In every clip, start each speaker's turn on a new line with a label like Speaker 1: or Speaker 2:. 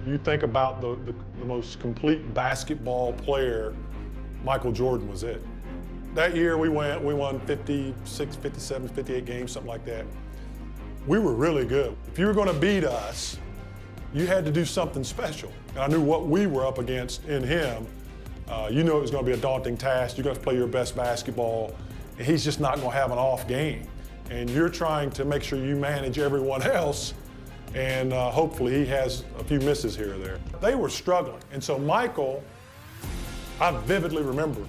Speaker 1: You think about the most complete basketball player, Michael Jordan was it. That year we won 56, 57, 58 games, something like that. We were really good. If you were going to beat us, you had to do something special. And I knew what we were up against in him. You knew it was going to be a daunting task. You're going to play your best basketball, and he's just not going to have an off game. And you're trying to make sure you manage everyone else, and hopefully he has a few misses here or there. They were struggling, and so Michael, I vividly remember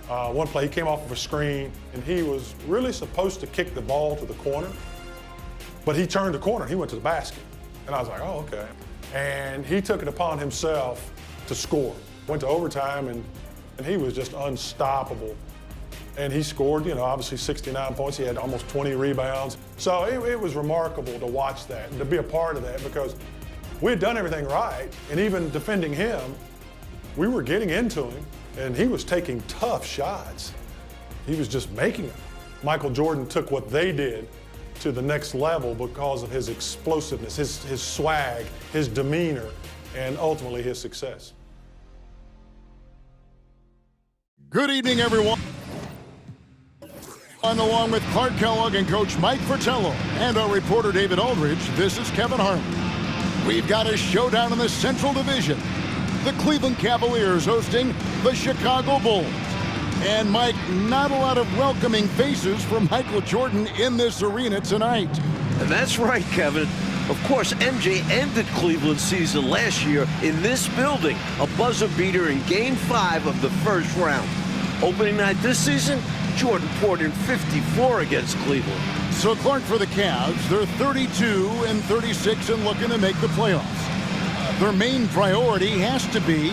Speaker 1: one play, he came off of a screen, and he was really supposed to kick the ball to the corner, but he turned the corner, he went to the basket. And I was like, oh, okay. And he took it upon himself to score. Went to overtime, and he was just unstoppable. And he scored, you know, obviously 69 points. He had almost 20 rebounds. So it was remarkable to watch that and to be a part of that, because we had done everything right. And even defending him, we were getting into him, and he was taking tough shots. He was just making them. Michael Jordan took what they did to the next level because of his explosiveness, his swag, his demeanor, and ultimately his success.
Speaker 2: Good evening, everyone. Along with Clark Kellogg and Coach Mike Fratello and our reporter David Aldridge, this is Kevin Harlan. We've got a showdown in the Central Division. The Cleveland Cavaliers hosting the Chicago Bulls. And Mike, not a lot of welcoming faces for Michael Jordan in this arena tonight.
Speaker 3: And that's right, Kevin. Of course, MJ ended Cleveland's season last year in this building, a buzzer beater in Game 5 of the first round. Opening night this season, Jordan poured in 54 against Cleveland.
Speaker 2: So Clark, for the Cavs, they're 32-36 and looking to make the playoffs. Their main priority has to be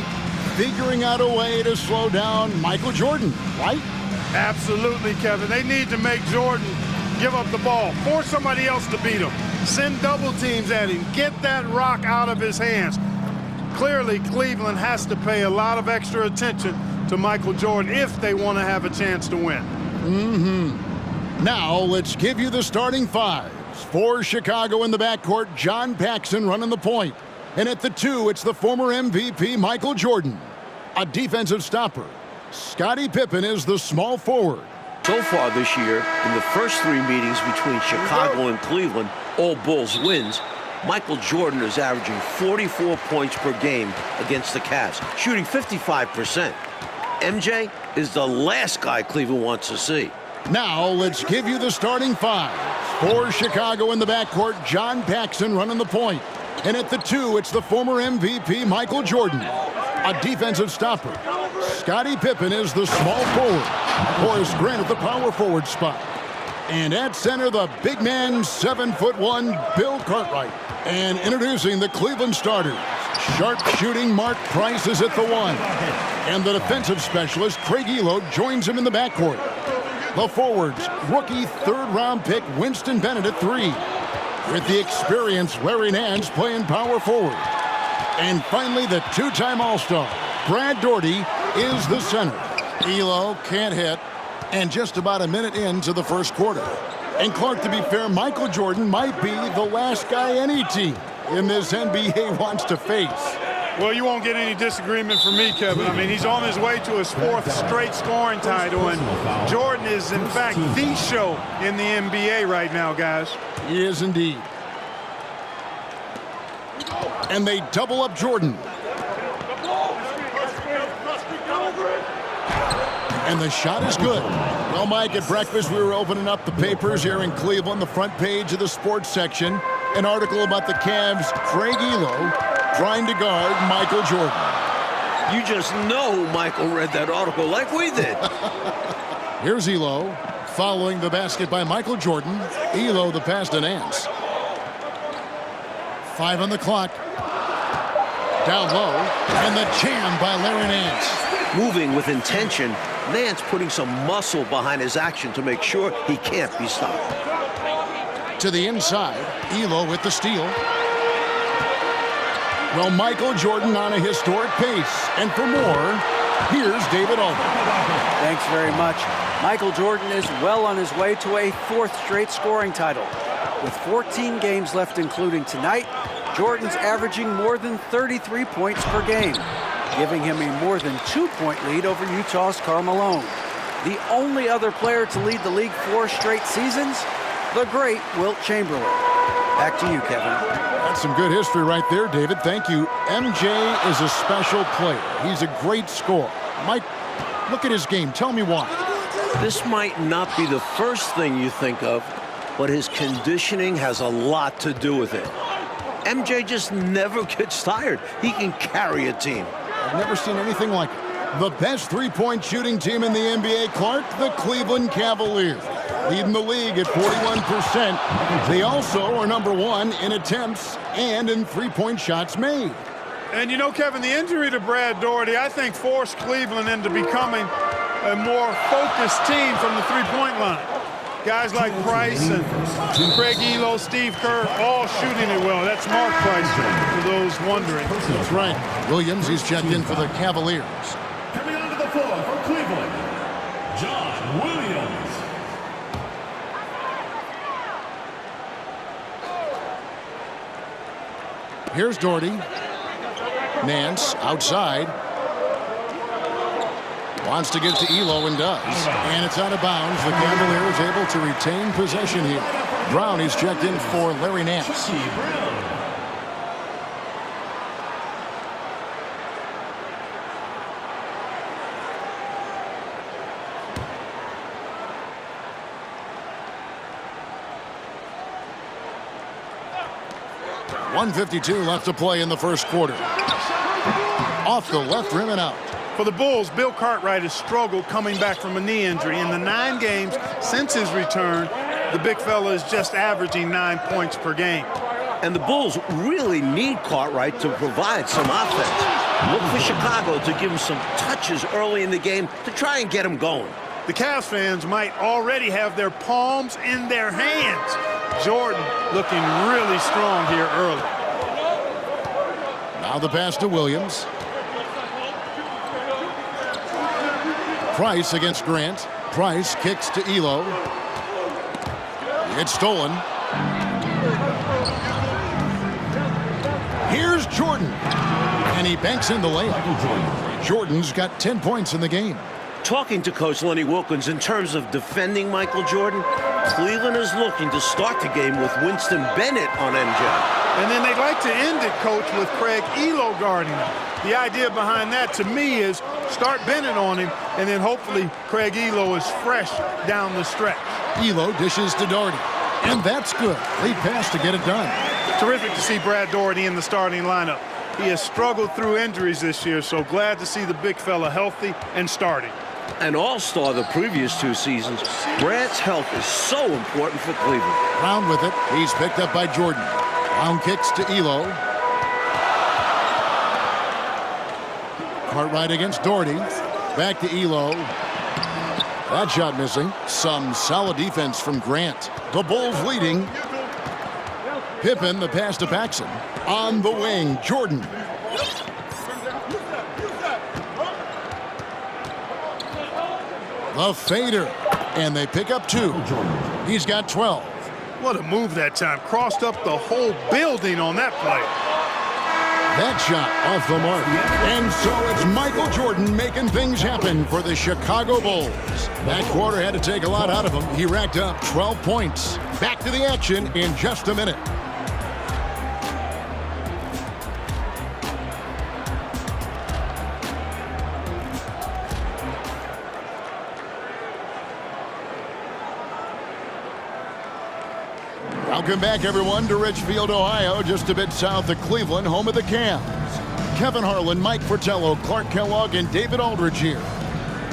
Speaker 2: figuring out a way to slow down Michael Jordan, right?
Speaker 4: Absolutely, Kevin. They need to make Jordan give up the ball, force somebody else to beat him, send double teams at him, get that rock out of his hands. Clearly, Cleveland has to pay a lot of extra attention to Michael Jordan if they want to have a chance to win.
Speaker 2: Now, let's give you the starting fives. For Chicago in the backcourt, John Paxson running the point. And at the 2, it's the former MVP, Michael Jordan. A defensive stopper. Scottie Pippen is the small forward.
Speaker 3: So far this year, in the first 3 meetings between Chicago and Cleveland, all Bulls wins, Michael Jordan is averaging 44 points per game against the Cavs, shooting 55%. MJ is the last guy Cleveland wants to see.
Speaker 2: Now, let's give you the starting fives. For Chicago in the backcourt, John Paxson running the point. And at the 2, it's the former MVP, Michael Jordan. A defensive stopper. Scottie Pippen is the small forward. Horace Grant at the power forward spot. And at center, the big man, 7'1", Bill Cartwright. And introducing the Cleveland starters. Sharp-shooting Mark Price is at the 1. And the defensive specialist, Craig Elo, joins him in the backcourt. The forwards, rookie third-round pick Winston Bennett at 3. With the experienced Larry Nance playing power forward. And finally, the 2-time All-Star, Brad Daugherty, is the center. Elo can't hit, and just about a minute into the first quarter. And Clark, to be fair, Michael Jordan might be the last guy any team in this NBA wants to face.
Speaker 4: Well, you won't get any disagreement from me, Kevin. I mean, he's on his way to his 4th straight scoring title, and Jordan is, in fact, the show in the NBA right now, guys.
Speaker 2: He is indeed. And they double up Jordan. And the shot is good. Well, Mike, at breakfast, we were opening up the papers here in Cleveland, the front page of the sports section. An article about the Cavs' Craig Elo trying to guard Michael Jordan.
Speaker 3: You just know Michael read that article like we did.
Speaker 2: Here's Elo, following the basket by Michael Jordan. Elo the pass to Nance. 5 on the clock. Down low, and the jam by Larry Nance.
Speaker 3: Moving with intention, Nance putting some muscle behind his action to make sure he can't be stopped.
Speaker 2: To the inside, Elo with the steal. Well, Michael Jordan on a historic pace. And for more, here's David Aldridge.
Speaker 5: Thanks very much. Michael Jordan is well on his way to a 4th straight scoring title. With 14 games left, including tonight, Jordan's averaging more than 33 points per game, giving him a more than 2-point lead over Utah's Karl Malone. The only other player to lead the league 4 straight seasons, the great Wilt Chamberlain. Back to you, Kevin.
Speaker 2: That's some good history right there, David. Thank you. MJ is a special player. He's a great scorer. Mike, look at his game. Tell me why.
Speaker 3: This might not be the first thing you think of, but his conditioning has a lot to do with it. MJ just never gets tired. He can carry a team.
Speaker 2: I've never seen anything like it. The best three-point shooting team in the NBA, Clark, the Cleveland Cavaliers, leading the league at 41%. They also are number 1 in attempts and in three-point shots made.
Speaker 4: And you know, Kevin, the injury to Brad Daugherty, I think, forced Cleveland into becoming a more focused team from the three-point line. Guys like Price and Craig Elo, Steve Kerr, all shooting it well. That's Mark Price, for those wondering.
Speaker 2: That's right. Williams, he's checked in for the Cavaliers.
Speaker 6: Coming onto the floor for Cleveland, John Williams.
Speaker 2: Here's Daugherty. Nance outside. Wants to get to Elo and does. And it's out of bounds. The Cavaliers able to retain possession here. Brown is checked in for Larry Nance.
Speaker 6: Brown.
Speaker 2: 1:52 left to play in the first quarter. Off the left rim and out.
Speaker 4: For the Bulls, Bill Cartwright has struggled coming back from a knee injury. In the 9 games since his return, the big fella is just averaging 9 points per game.
Speaker 3: And the Bulls really need Cartwright to provide some offense. Look for Chicago to give him some touches early in the game to try and get him going.
Speaker 4: The Cavs fans might already have their palms in their hands. Jordan looking really strong here early.
Speaker 2: Now the pass to Williams. Price against Grant. Price kicks to Elo. It's stolen. Here's Jordan. And he banks in the layup. Jordan's got 10 points in the game.
Speaker 3: Talking to Coach Lenny Wilkins in terms of defending Michael Jordan, Cleveland is looking to start the game with Winston Bennett on MJ.
Speaker 4: And then they'd like to end it, Coach, with Craig Elo guarding him. The idea behind that, to me, is start Bennett on him, and then hopefully Craig Elo is fresh down the stretch.
Speaker 2: Elo dishes to Daugherty. And that's good. Lead pass to get it done.
Speaker 4: Terrific to see Brad Daugherty in the starting lineup. He has struggled through injuries this year, so glad to see the big fella healthy and starting.
Speaker 3: An all-star the previous 2 seasons, Brad's health is so important for Cleveland.
Speaker 2: Brown with it. He's picked up by Jordan. Brown kicks to Elo. Cartwright against Daugherty. Back to Elo. That shot missing. Some solid defense from Grant. The Bulls leading. Pippen, the pass to Paxson. On the wing, Jordan. The fader. And they pick up 2. He's got 12.
Speaker 4: What a move that time. Crossed up the whole building on that play.
Speaker 2: That shot off the mark. And so it's Michael Jordan making things happen for the Chicago Bulls. That quarter had to take a lot out of him. He racked up 12 points. Back to the action in just a minute. Welcome back, everyone, to Richfield, Ohio, just a bit south of Cleveland, home of the Cavs. Kevin Harlan, Mike Fratello, Clark Kellogg, and David Aldridge here.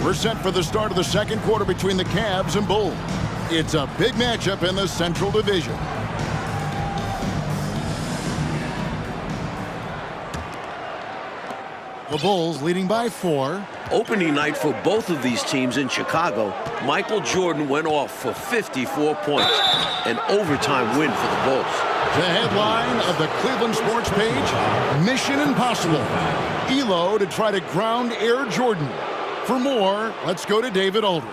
Speaker 2: We're set for the start of the second quarter between the Cavs and Bulls. It's a big matchup in the Central Division. The Bulls leading by 4.
Speaker 3: Opening night for both of these teams in Chicago, Michael Jordan went off for 54 points. An overtime win for the Bulls.
Speaker 2: The headline of the Cleveland Sports page, Mission Impossible. Elo to try to ground Air Jordan. For more, let's go to David Aldridge.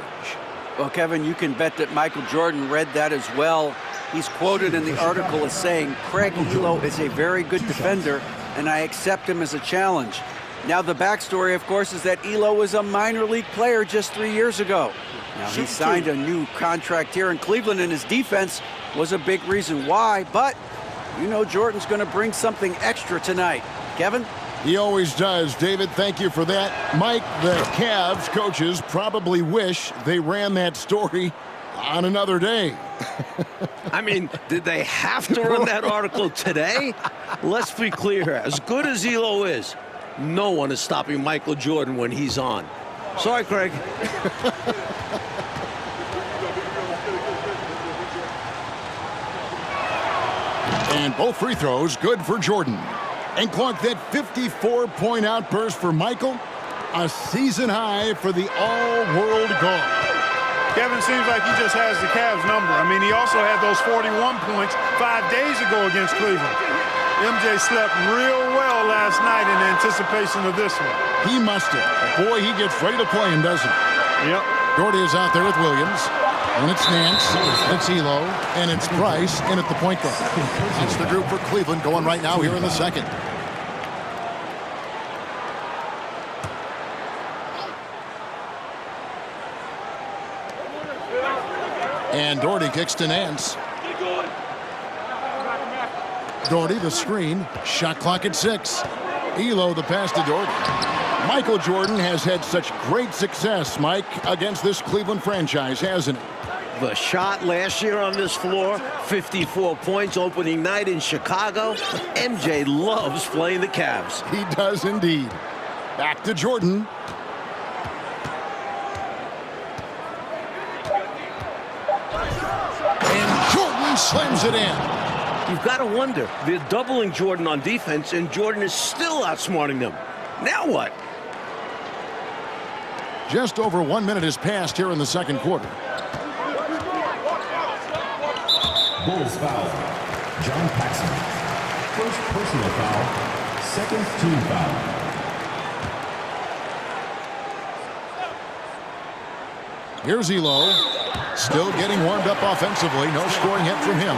Speaker 5: Well, Kevin, you can bet that Michael Jordan read that as well. He's quoted in the article as saying, "Craig Elo is a very good defender, and I accept him as a challenge." Now, the backstory, of course, is that Elo was a minor league player just 3 years ago. Now, he signed a new contract here in Cleveland, and his defense was a big reason why. But you know Jordan's going to bring something extra tonight. Kevin?
Speaker 2: He always does. David, thank you for that. Mike, the Cavs coaches probably wish they ran that story on another day.
Speaker 3: I mean, did they have to run that article today? Let's be clear. As good as Elo is, no one is stopping Michael Jordan when he's on. Sorry, Craig.
Speaker 2: And both free throws good for Jordan. And Clark, that 54-point outburst for Michael, a season high for the all-world guard.
Speaker 4: Kevin seems like he just has the Cavs number. I mean, he also had those 41 points 5 days ago against Cleveland. MJ slept real well last night in anticipation of this one.
Speaker 2: He must have. Boy, he gets ready to play him, doesn't he?
Speaker 4: Yep.
Speaker 2: Doherty is out there with Williams. And it's Nance, it's Elo, and it's Price in at the point guard. That's the group for Cleveland going right now here in the second. And Doherty kicks to Nance. Doherty the screen. Shot clock at 6. Elo the pass to Doherty. Michael Jordan has had such great success, Mike, against this Cleveland franchise, hasn't he?
Speaker 3: The shot last year on this floor, 54 points opening night in Chicago. MJ loves playing the Cavs.
Speaker 2: He does indeed. Back to Jordan. And Jordan slams it in.
Speaker 3: You've got to wonder, they're doubling Jordan on defense, and Jordan is still outsmarting them. Now what?
Speaker 2: Just over 1 minute has passed here in the second quarter.
Speaker 6: Bulls foul. John Paxson. First personal foul. Second team foul.
Speaker 2: Here's Elo. Still getting warmed up offensively. No scoring hit from him.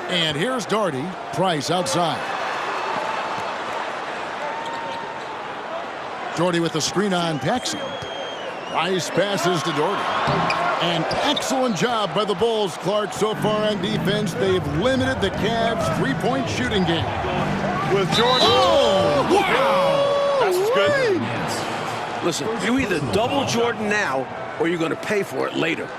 Speaker 2: And here's Doherty. Price outside. Doherty with the screen on Paxson. Price passes to Doherty. An excellent job by the Bulls, Clark, so far on defense. They've limited the Cavs' three-point shooting game.
Speaker 4: With Jordan.
Speaker 2: Oh, wow!
Speaker 4: That's good.
Speaker 3: Listen, you either double Jordan now or you're going to pay for it later.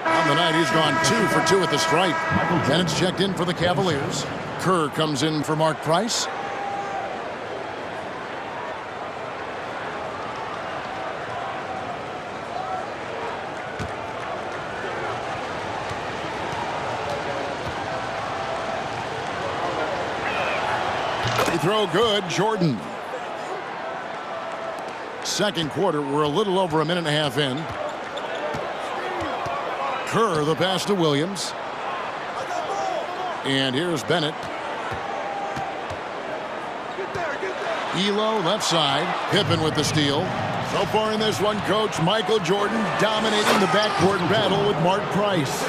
Speaker 2: On the night, he's gone 2 for 2 at the stripe. And it's checked in for the Cavaliers. Kerr comes in for Mark Price. They throw good, Jordan. Second quarter, we're a little over a minute and a half in. Kerr, the pass to Williams. And here's Bennett. Elo, left side. Pippen with the steal. So far in this one, Coach, Michael Jordan dominating the backcourt battle with Mark Price.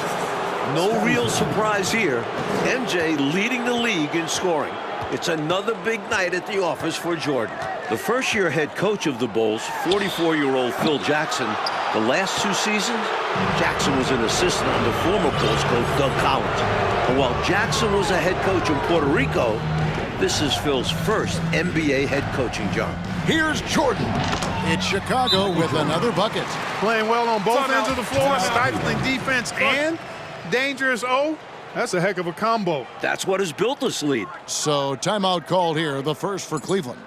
Speaker 3: No real surprise here. MJ leading the league in scoring. It's another big night at the office for Jordan. The first-year head coach of the Bulls, 44-year-old Phil Jackson, the last 2 seasons, Jackson was an assistant under former Bulls coach Doug Collins. And while Jackson was a head coach in Puerto Rico, this is Phil's first NBA head coaching job.
Speaker 2: Here's Jordan. It's Chicago with another bucket.
Speaker 4: Playing well on both ends of the floor, stifling defense and dangerous O. That's a heck of a combo.
Speaker 3: That's what has built this lead.
Speaker 2: So timeout called here, the first for Cleveland.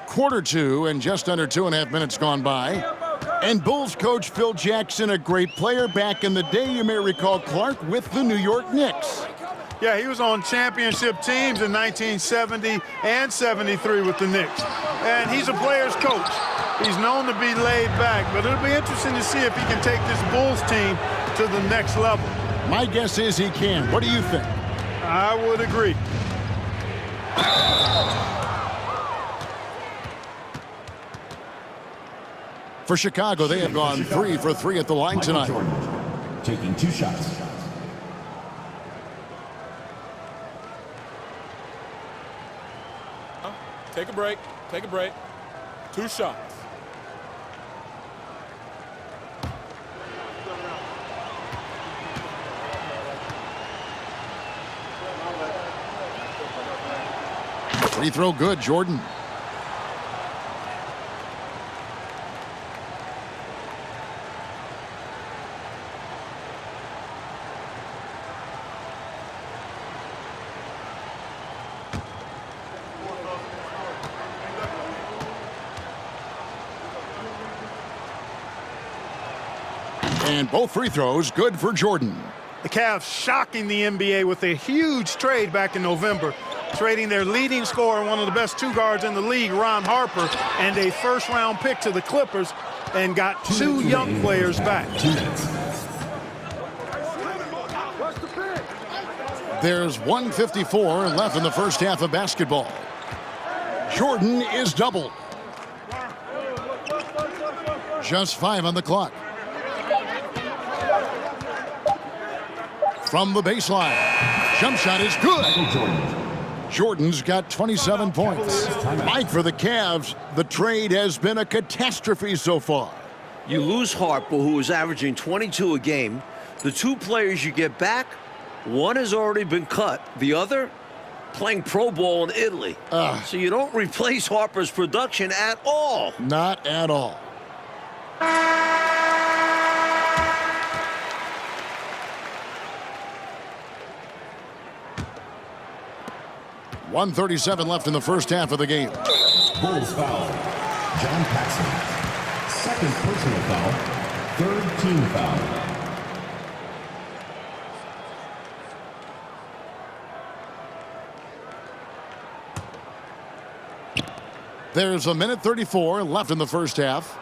Speaker 2: Quarter 2 and just under 2.5 minutes gone by. And Bulls coach Phil Jackson, a great player back in the day, you may recall, Clark, with the New York Knicks.
Speaker 4: Yeah, he was on championship teams in 1970 and 73 with the Knicks. And he's a player's coach. He's known to be laid back, but it'll be interesting to see if he can take this Bulls team to the next level.
Speaker 2: My guess is he can. What do you think?
Speaker 4: I would agree.
Speaker 2: For Chicago, they have gone 3 for 3 at the line tonight.
Speaker 6: Jordan, taking 2 shots.
Speaker 7: Take a break. Take a break. 2 shots.
Speaker 2: Free throw good, Jordan. And both free throws good for Jordan.
Speaker 4: The Cavs shocking the NBA with a huge trade back in November, trading their leading scorer, one of the best 2 guards in the league, Ron Harper, and a first-round pick to the Clippers, and got 2 young players back.
Speaker 2: There's 1:54 left in the first half of basketball. Jordan is doubled. Just 5 on the clock. From the baseline. Jump shot is good. Jordan's got 27 points. Mike, for the Cavs, the trade has been a catastrophe so far.
Speaker 3: You lose Harper, who is averaging 22 a game. The 2 players you get back, one has already been cut. The other, playing pro ball in Italy. So you don't replace Harper's production at all.
Speaker 2: Not at all. 1:37 left in the first half of the game.
Speaker 6: Bulls foul. John Paxson. Second personal foul. Third team foul.
Speaker 2: There's 1:34 left in the first half.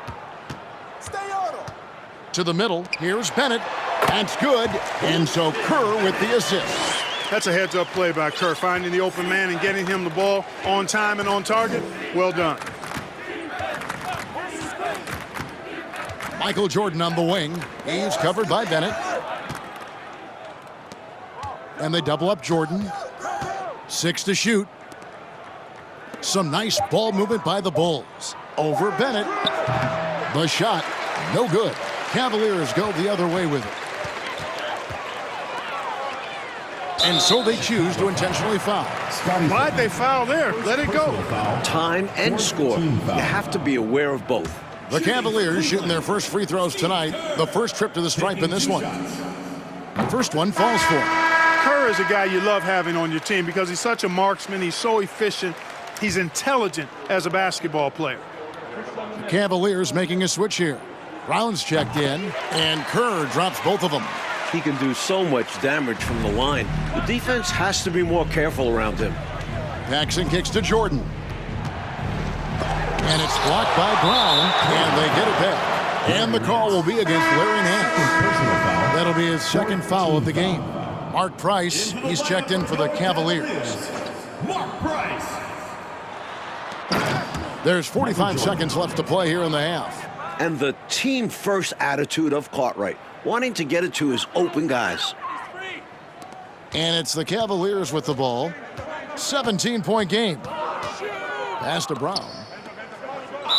Speaker 2: To the middle. Here's Bennett. That's good. And so Kerr with the assist.
Speaker 4: That's a heads-up play by Kerr, finding the open man and getting him the ball on time and on target. Well done.
Speaker 2: Michael Jordan on the wing. He's covered by Bennett. And they double up Jordan. 6 to shoot. Some nice ball movement by the Bulls. Over Bennett. The shot, no good. Cavaliers go the other way with it. And so they choose to intentionally foul.
Speaker 4: Why'd they foul there? Let it go.
Speaker 3: Time and score. You have to be aware of both.
Speaker 2: The Cavaliers shooting their first free throws tonight. The first trip to the stripe in this one. The first one falls for him.
Speaker 4: Kerr is a guy you love having on your team because he's such a marksman. He's so efficient. He's intelligent as a basketball player.
Speaker 2: The Cavaliers making a switch here. Brown's checked in, and Kerr drops both of them.
Speaker 3: He can do so much damage from the line. The defense has to be more careful around him.
Speaker 2: Paxson kicks to Jordan. And it's blocked by Brown, and they get it back. And the call will be against Larry Nance. That'll be his second foul of the game. Mark Price, he's checked in for the Cavaliers.
Speaker 6: Mark Price.
Speaker 2: There's 45 seconds left to play here in the half.
Speaker 3: And the team-first attitude of Cartwright, wanting to get it to his open guys.
Speaker 2: And it's the Cavaliers with the ball. 17-point game. Pass to Brown.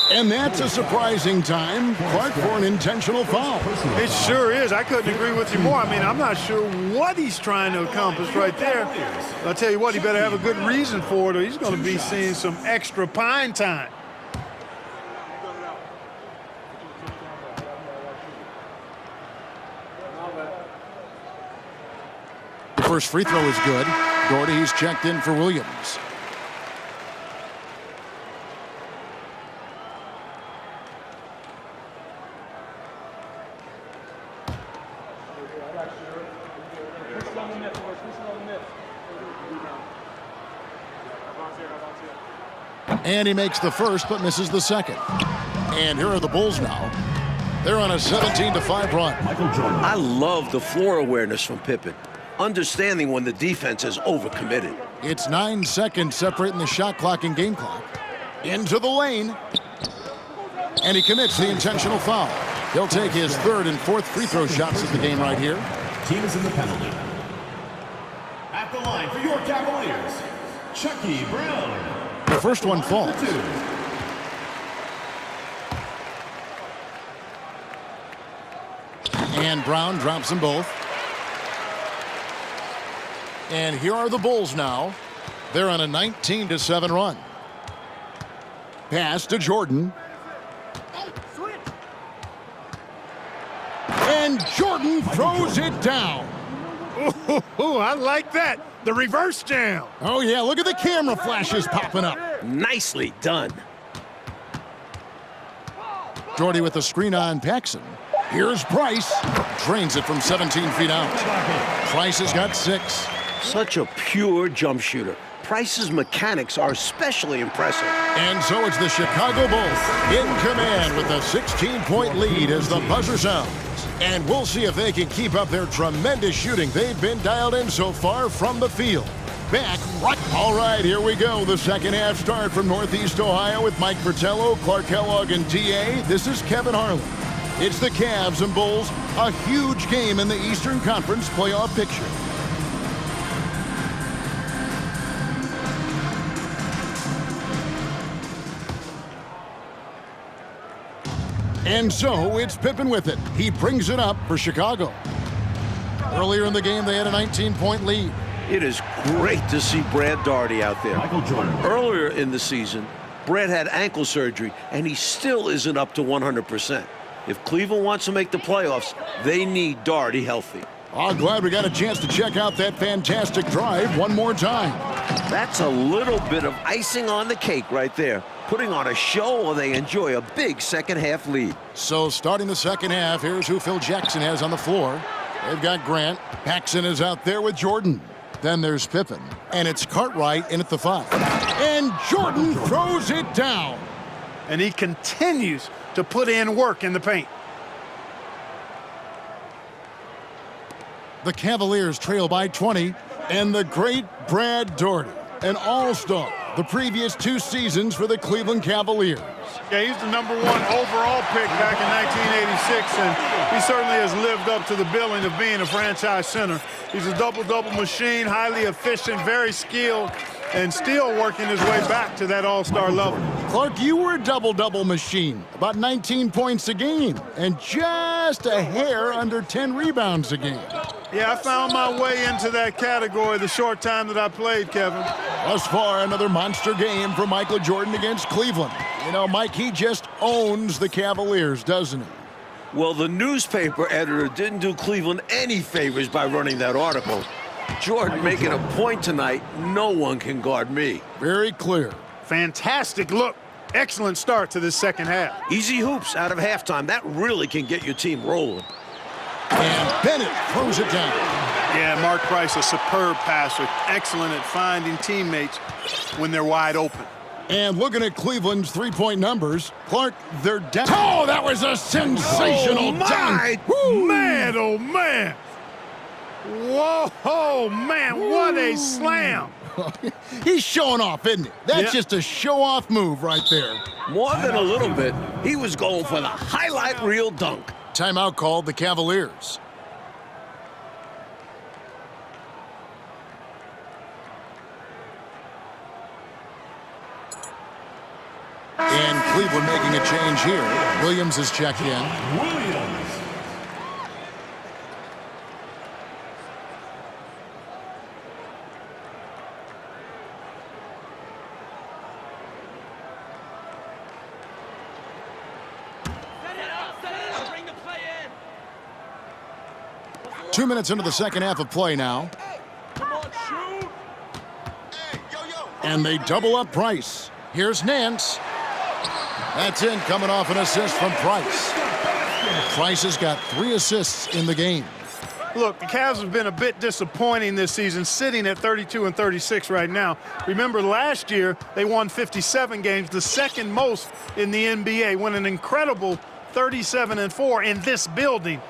Speaker 2: And that's a surprising time, Clark, for an intentional foul.
Speaker 4: It sure is. I couldn't agree with you more. I mean, I'm not sure what he's trying to accomplish right there. I'll tell you what, he better have a good reason for it or he's going to be seeing some extra pine time.
Speaker 2: The first free throw is good. Gordy, he's checked in for Williams. And he makes the first, but misses the second. And here are the Bulls now. They're on a 17-5 run.
Speaker 6: Michael Jordan.
Speaker 3: I love the floor awareness from Pippen, understanding when the defense is overcommitted.
Speaker 2: It's 9 seconds separating the shot clock and game clock. Into the lane. And he commits the intentional foul. He'll take his third and fourth free throw shots of the game right here.
Speaker 6: Team is in the penalty. At the line for your Cavaliers, Chucky Brown.
Speaker 2: The first one falls. And Brown drops them both. And here are the Bulls now. They're on a 19-7 run. Pass to Jordan. And Jordan throws it down.
Speaker 4: Ooh, I like that. The reverse jam.
Speaker 2: Oh, yeah, look at the camera flashes popping up.
Speaker 3: Nicely done.
Speaker 2: Jordy with the screen on Paxson. Here's Price. Drains it from 17 feet out. Price has got 6.
Speaker 3: Such a pure jump shooter. Price's mechanics are especially impressive.
Speaker 2: And so it's the Chicago Bulls in command with a 16-point lead as the buzzer sounds. And we'll see if they can keep up their tremendous shooting they've been dialed in so far from the field. Back right. All right, here we go. The second half start from Northeast Ohio with Mike Fratello, Clark Kellogg, and TA. This is Kevin Harlan. It's the Cavs and Bulls, a huge game in the Eastern Conference playoff picture. And so it's Pippen with it. He brings it up for Chicago. Earlier in the game, they had a 19-point lead.
Speaker 3: It is great to see Brad Daugherty out there.
Speaker 6: Michael Jordan.
Speaker 3: Earlier in the season, Brad had ankle surgery, and he still isn't up to 100%. If Cleveland wants to make the playoffs, they need Daugherty healthy.
Speaker 2: Oh, glad we got a chance to check out that fantastic drive one more time.
Speaker 3: That's a little bit of icing on the cake right there, putting on a show while they enjoy a big second-half lead.
Speaker 2: So starting the second half, here's who Phil Jackson has on the floor. They've got Grant. Paxson is out there with Jordan. Then there's Pippen. And it's Cartwright in at the 5. And Jordan throws it down.
Speaker 4: And he continues to put in work in the paint.
Speaker 2: The Cavaliers trail by 20. And the great Brad Daugherty, an all-star the previous 2 seasons for the Cleveland Cavaliers.
Speaker 4: Yeah, he's the #1 overall pick back in 1986, and he certainly has lived up to the billing of being a franchise center. He's a double-double machine, highly efficient, very skilled, and still working his way back to that all-star level.
Speaker 2: Clark, you were a double-double machine, about 19 points a game, and just a hair under 10 rebounds a game.
Speaker 4: Yeah, I found my way into that category the short time that I played, Kevin.
Speaker 2: Thus far, another monster game for Michael Jordan against Cleveland. You know, Mike, he just owns the Cavaliers, doesn't he?
Speaker 3: Well, the newspaper editor didn't do Cleveland any favors by running that article. Jordan making a point tonight, no one can guard me.
Speaker 2: Very clear.
Speaker 4: Fantastic look. Excellent start to this second half.
Speaker 3: Easy hoops out of halftime. That really can get your team rolling.
Speaker 2: And Bennett throws it down.
Speaker 4: Yeah, Mark Price, a superb passer. Excellent at finding teammates when they're wide open.
Speaker 2: And looking at Cleveland's three-point numbers, Clark, they're down. Oh, that was a sensational dunk.
Speaker 4: Man, oh, man. Whoa, man, what a slam.
Speaker 2: He's showing off, isn't he? That's just a show-off move right there.
Speaker 3: More than a little bit. He was going for the highlight reel dunk.
Speaker 2: Timeout called the Cavaliers. And Cleveland making a change here. Williams is checked in.
Speaker 6: Williams.
Speaker 8: Bring the play in.
Speaker 2: 2 minutes into the second half of play now.
Speaker 8: Come on, shoot.
Speaker 2: And they double up Price. Here's Nance. That's in, coming off an assist from Price. Price has got 3 assists in the game.
Speaker 4: Look, the Cavs have been a bit disappointing this season, sitting at 32-36 right now. Remember, last year they won 57 games, the second most in the NBA, won an incredible 37-4 in this building.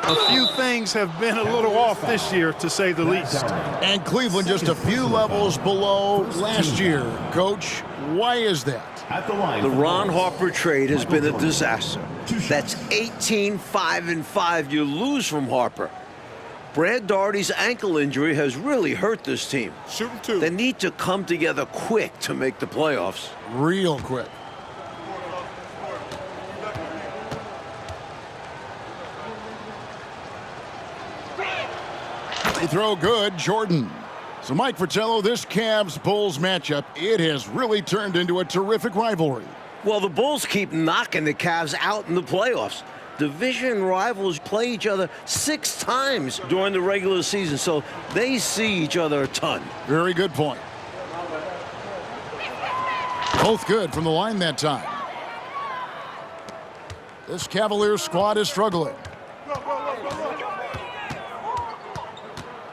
Speaker 4: A few things have been a little off this year, to say the least.
Speaker 2: And Cleveland just a few levels below last year. Coach, why is that?
Speaker 6: At the line.
Speaker 3: The Ron Harper trade has been a disaster. That's 18-5-5 you lose from Harper. Brad Daugherty's ankle injury has really hurt this team.
Speaker 7: Shooting 2.
Speaker 3: They need to come together quick to make the playoffs.
Speaker 2: Real quick. They throw good, Jordan. So Mike Fratello, this Cavs-Bulls matchup, it has really turned into a terrific rivalry.
Speaker 3: Well, the Bulls keep knocking the Cavs out in the playoffs. Division rivals play each other 6 times during the regular season, so they see each other a ton.
Speaker 2: Very good point. Both good from the line that time. This Cavaliers squad is struggling.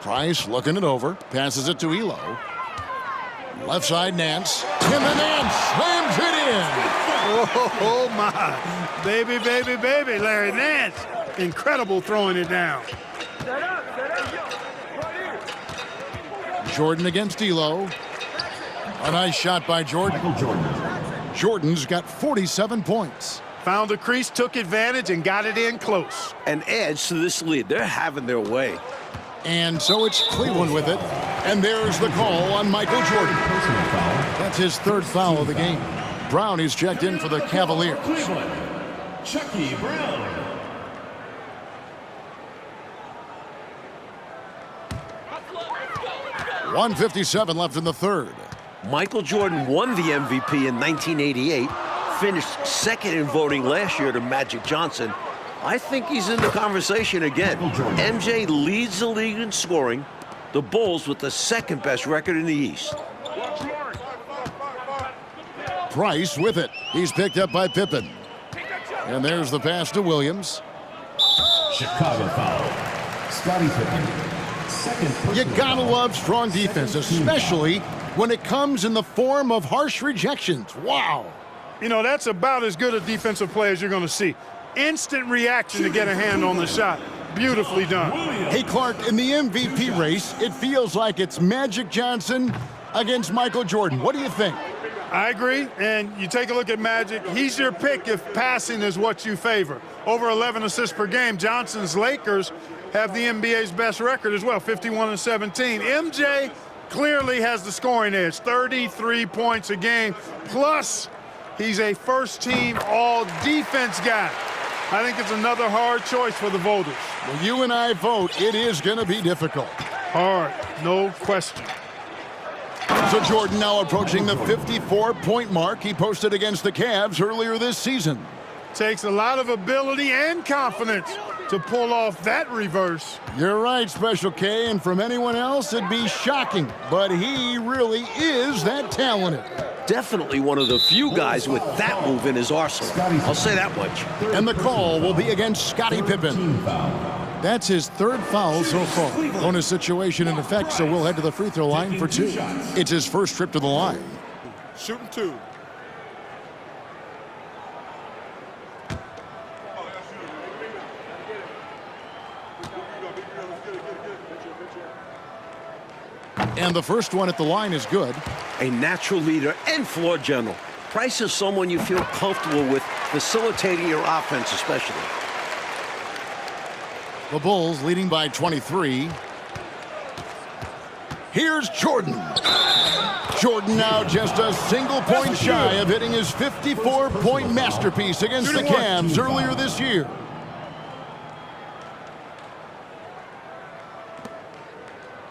Speaker 2: Price looking it over, passes it to Elo. Left side, Nance. And the Nance slams it in.
Speaker 4: Oh, my. Baby, baby, baby, Larry Nance. Incredible throwing it down.
Speaker 2: Jordan against Elo. A nice shot by Jordan. Jordan's got 47 points.
Speaker 4: Found the crease, took advantage, and got it in close.
Speaker 3: And adds to this lead. They're having their way.
Speaker 2: And so it's Cleveland with it. And there's the call on Michael Jordan. That's his 3rd foul of the game. Brown is checked in for the Cavaliers.
Speaker 6: Cleveland, Chucky Brown.
Speaker 2: .157 left in the 3rd.
Speaker 3: Michael Jordan won the MVP in 1988, finished 2nd in voting last year to Magic Johnson. I think he's in the conversation again. MJ leads the league in scoring. The Bulls with the 2nd best record in the East.
Speaker 2: Price with it. He's picked up by Pippen. And there's the pass to Williams.
Speaker 6: Chicago foul. Scottie Pippen. 2nd.
Speaker 2: You gotta love strong defense, especially when it comes in the form of harsh rejections. Wow.
Speaker 4: You know, that's about as good a defensive play as you're going to see. Instant reaction to get a hand on the shot. Beautifully done.
Speaker 2: Hey, Clark, in the MVP race, it feels like it's Magic Johnson against Michael Jordan. What do you think?
Speaker 4: I agree, and you take a look at Magic. He's your pick if passing is what you favor. Over 11 assists per game. Johnson's Lakers have the NBA's best record as well, 51-17. MJ clearly has the scoring edge, 33 points a game, plus he's a first-team all-defense guy. I think it's another hard choice for the voters.
Speaker 2: Well, you and I vote it is going to be difficult.
Speaker 4: Hard, no question.
Speaker 2: So Jordan now approaching the 54-point mark he posted against the Cavs earlier this season.
Speaker 4: Takes a lot of ability and confidence to pull off that reverse.
Speaker 2: You're right, Special K, and from anyone else it'd be shocking, but he really is that talented.
Speaker 3: Definitely one of the few guys with that move in his arsenal. I'll say that much.
Speaker 2: And the call will be against Scottie Pippen. That's his 3rd foul so far. Bonus situation in effect, so we'll head to the free throw line for 2. It's his first trip to the line.
Speaker 7: Shooting 2.
Speaker 2: And the first one at the line is good.
Speaker 3: A natural leader and floor general. Price is someone you feel comfortable with facilitating your offense especially.
Speaker 2: The Bulls leading by 23. Here's Jordan. Jordan now just a single point shy of hitting his 54-point masterpiece against the Cavs earlier this year.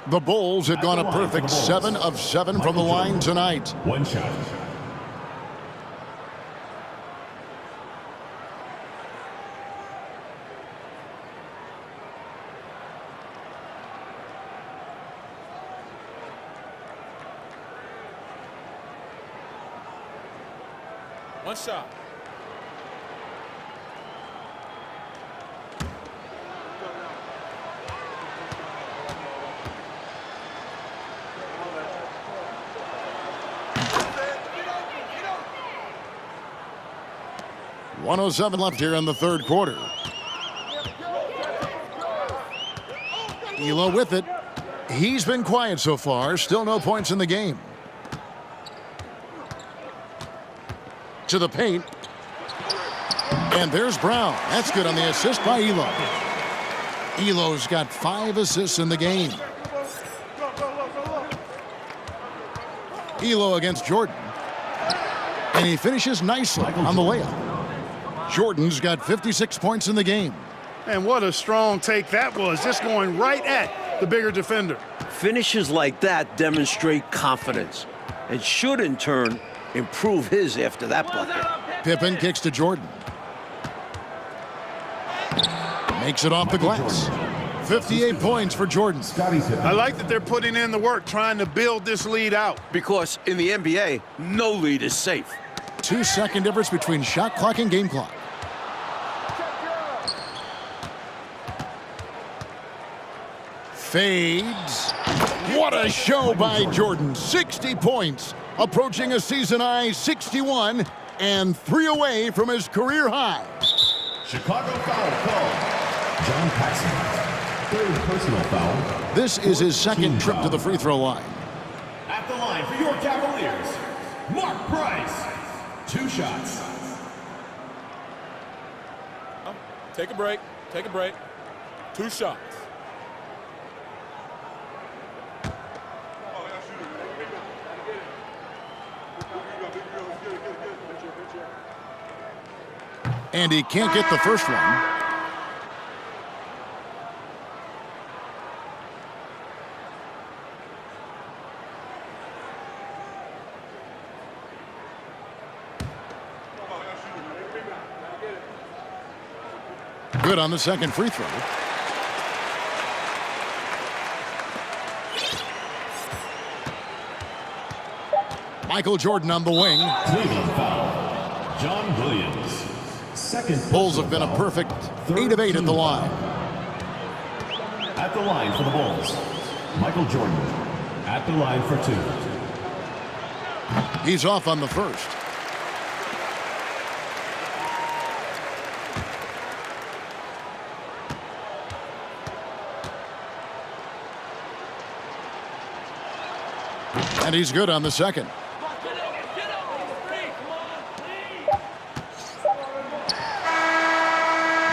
Speaker 2: The Bulls have gone a perfect 7 of 7 from the line tonight.
Speaker 6: 1 shot.
Speaker 7: One shot.
Speaker 2: 1:07 left here in the third quarter. Elo with it. He's been quiet so far. Still no points in the game. To the paint. And there's Brown. That's good on the assist by Elo. Elo's got 5 assists in the game. Elo against Jordan. And he finishes nicely on the layup. Jordan's got 56 points in the game.
Speaker 4: And what a strong take that was, just going right at the bigger defender.
Speaker 3: Finishes like that demonstrate confidence and should, in turn, improve his after that bucket.
Speaker 2: Pippen kicks to Jordan. Makes it off the glass. 58 points for Jordan.
Speaker 4: I like that they're putting in the work, trying to build this lead out.
Speaker 3: Because in the NBA, no lead is safe.
Speaker 2: 2-second difference between shot clock and game clock. Fades. What a show by Jordan. 60 points. Approaching a season high 61 and 3 away from his career high.
Speaker 6: Chicago foul called. John Paxson. Third personal foul.
Speaker 2: This is his second trip to the free throw line.
Speaker 6: At the line for your Cavaliers, Mark Price. 2 shots.
Speaker 7: Take a break. Take a break. 2 shots.
Speaker 2: And he can't get the first one. Good on the second free throw. Michael Jordan on the wing.
Speaker 6: Cleveland foul. John Williams. Second.
Speaker 2: Bulls have been a perfect 8 of 8 at the line.
Speaker 6: At the line for the Bulls, Michael Jordan. At the line for 2.
Speaker 2: He's off on the first. And he's good on the second.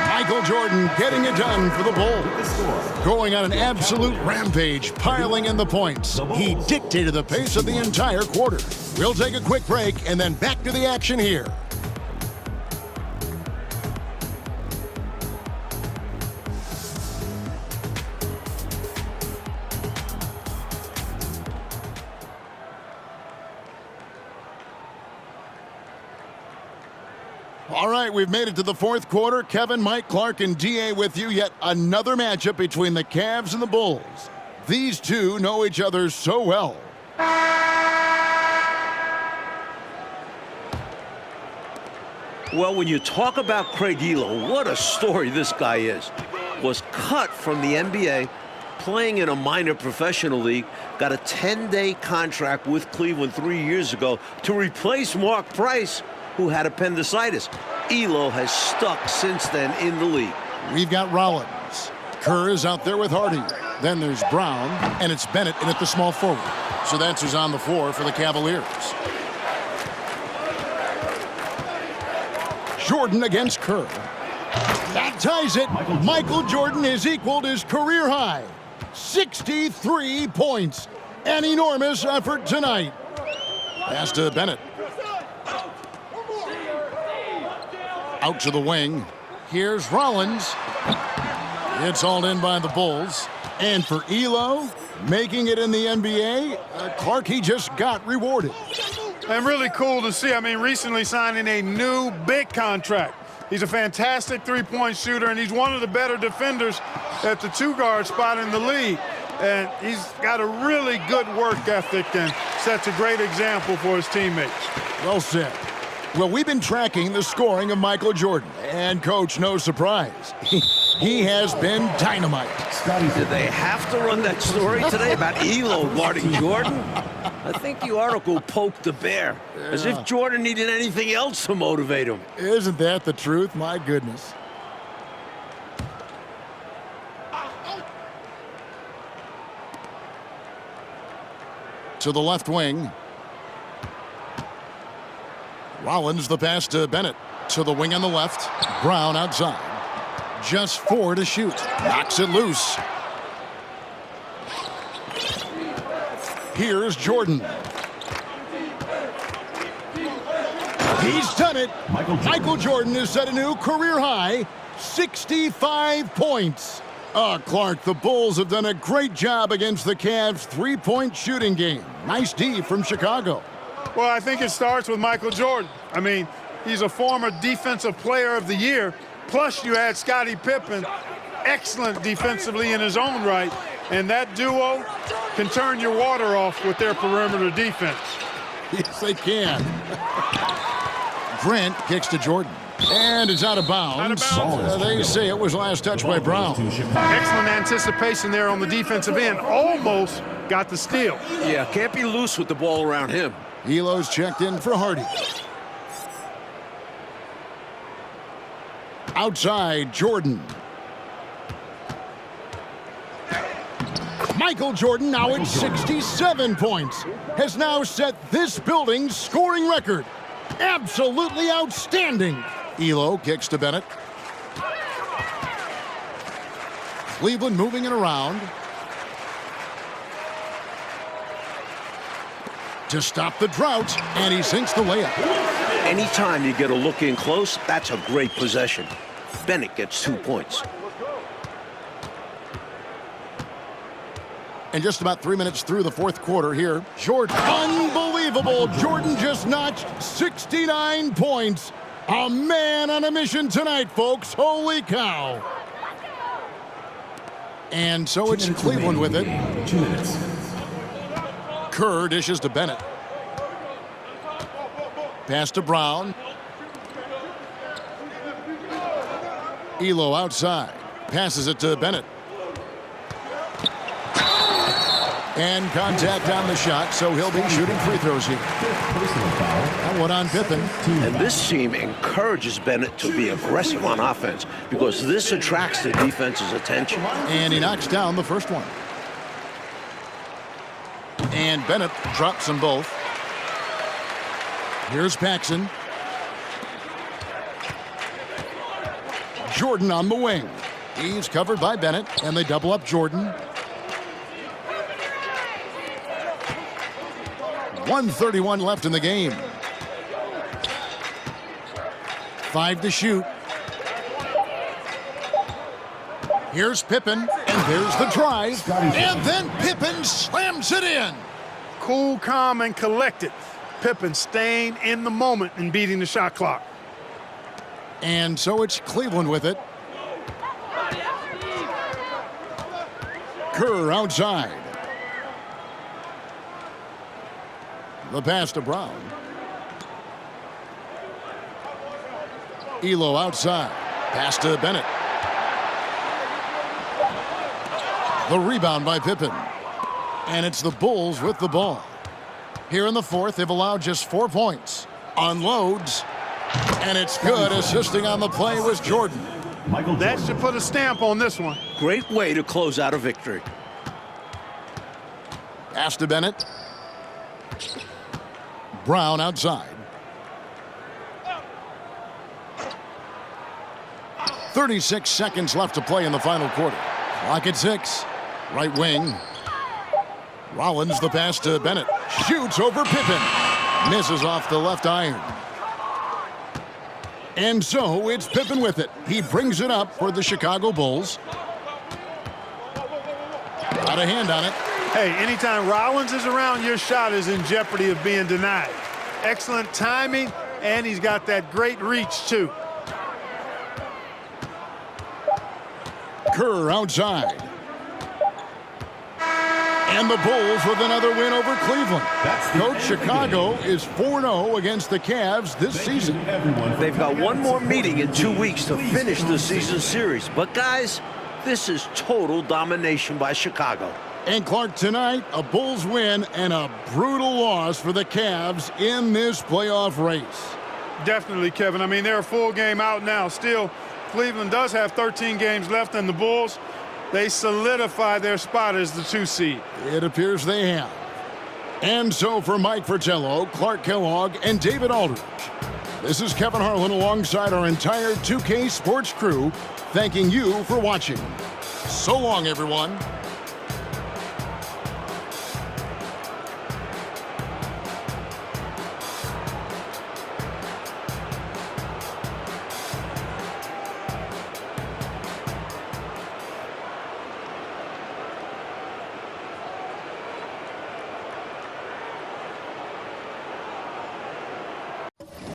Speaker 2: Michael Jordan getting it done for the Bulls. Going on an absolute rampage, piling in the points. He dictated the pace of the entire quarter. We'll take a quick break and then back to the action here. All right, we've made it to the fourth quarter. Kevin, Mike, Clark, and D.A. with you. Yet another matchup between the Cavs and the Bulls. These two know each other so well.
Speaker 3: Well, when you talk about Craig Elo, what a story this guy is. Was cut from the NBA, playing in a minor professional league, got a 10-day contract with Cleveland 3 years ago to replace Mark Price, who had appendicitis. Elo has stuck since then in the league.
Speaker 2: We've got Rollins. Kerr is out there with Hardy. Then there's Brown, and it's Bennett in at the small forward. So that's who's on the floor for the Cavaliers. Jordan against Kerr. That ties it. Michael Jordan has equaled his career high. 63 points. An enormous effort tonight. Pass to Bennett. Out to the wing. Here's Rollins. It's hauled in by the Bulls. And for Elo, making it in the NBA, Clark, he just got rewarded.
Speaker 4: And really cool to see. I mean, recently signing a new big contract. He's a fantastic three-point shooter, and he's one of the better defenders at the two-guard spot in the league. And he's got a really good work ethic and sets a great example for his teammates.
Speaker 2: Well said. Well, we've been tracking the scoring of Michael Jordan, and Coach, no surprise, he has been dynamite.
Speaker 3: Did they have to run that story today about Elo guarding Jordan? I think the article poked the bear, as if Jordan needed anything else to motivate him.
Speaker 2: Isn't that the truth? My goodness. To the left wing. Rollins the pass to Bennett. To the wing on the left. Brown outside. Just 4 to shoot. Knocks it loose. Here's Jordan. He's done it. Michael Jordan has set a new career high, 65 points. Clark, the Bulls have done a great job against the Cavs' three-point shooting game. Nice D from Chicago.
Speaker 4: Well, I think it starts with Michael Jordan. I mean, he's a former Defensive Player of the Year. Plus, you had Scottie Pippen, excellent defensively in his own right. And that duo can turn your water off with their perimeter defense.
Speaker 2: Yes, they can. Grant kicks to Jordan. And it's out of bounds. They say it was last touched by Brown.
Speaker 4: Excellent anticipation there on the defensive end. Almost got the steal.
Speaker 3: Yeah, can't be loose with the ball around him.
Speaker 2: Elo's checked in for Hardy. Outside, Jordan. Michael Jordan, now at 67 points, has now set this building's scoring record. Absolutely outstanding. Elo kicks to Bennett. Cleveland moving it around. To stop the drought, and he sinks the layup.
Speaker 3: Anytime you get a look in close, that's a great possession. Bennett gets 2 points.
Speaker 2: And just about 3 minutes through the fourth quarter here, Jordan. Unbelievable. Jordan just notched 69 points. A man on a mission tonight, folks. Holy cow. And so it's Cleveland with it.
Speaker 6: 2 minutes.
Speaker 2: Kerr dishes to Bennett. Pass to Brown. Elo outside. Passes it to Bennett. And contact on the shot, so he'll be shooting free throws here. That one on Pippen.
Speaker 3: And this team encourages Bennett to be aggressive on offense because this attracts the defense's attention.
Speaker 2: And he knocks down the first one. And Bennett drops them both. Here's Paxson. Jordan on the wing. He's covered by Bennett, and they double up Jordan. 1:31 left in the game. 5 to shoot. Here's Pippen, and there's the drive. And then Pippen slams it in.
Speaker 4: Cool, calm, and collected. Pippen staying in the moment and beating the shot clock.
Speaker 2: And so it's Cleveland with it. Kerr outside. The pass to Brown. Elo outside. Pass to Bennett. The rebound by Pippen. And it's the Bulls with the ball. Here in the fourth, they've allowed just 4 points. Unloads. And it's good. Assisting on the play was Jordan.
Speaker 4: That should put a stamp on this one.
Speaker 3: Great way to close out a victory.
Speaker 2: Pass to Bennett. Brown outside. 36 seconds left to play in the final quarter. Clock at 6. Right wing. Rollins the pass to Bennett. Shoots over Pippen. Misses off the left iron. And so it's Pippen with it. He brings it up for the Chicago Bulls. Got a hand on it.
Speaker 4: Hey, anytime Rollins is around, your shot is in jeopardy of being denied. Excellent timing, and he's got that great reach, too.
Speaker 2: Kerr outside. And the Bulls with another win over Cleveland. Coach, Chicago is 4-0 against the Cavs this season.
Speaker 3: They've got one more meeting in 2 weeks to finish the season series. But, guys, this is total domination by Chicago.
Speaker 2: And Clark, tonight, a Bulls win and a brutal loss for the Cavs in this playoff race.
Speaker 4: Definitely, Kevin. I mean, they're a full game out now. Still, Cleveland does have 13 games left, and the Bulls, they solidify their spot as the 2 seed.
Speaker 2: It appears they have. And so for Mike Fratello, Clark Kellogg, and David Aldridge, this is Kevin Harlan alongside our entire 2K Sports crew, thanking you for watching. So long, everyone.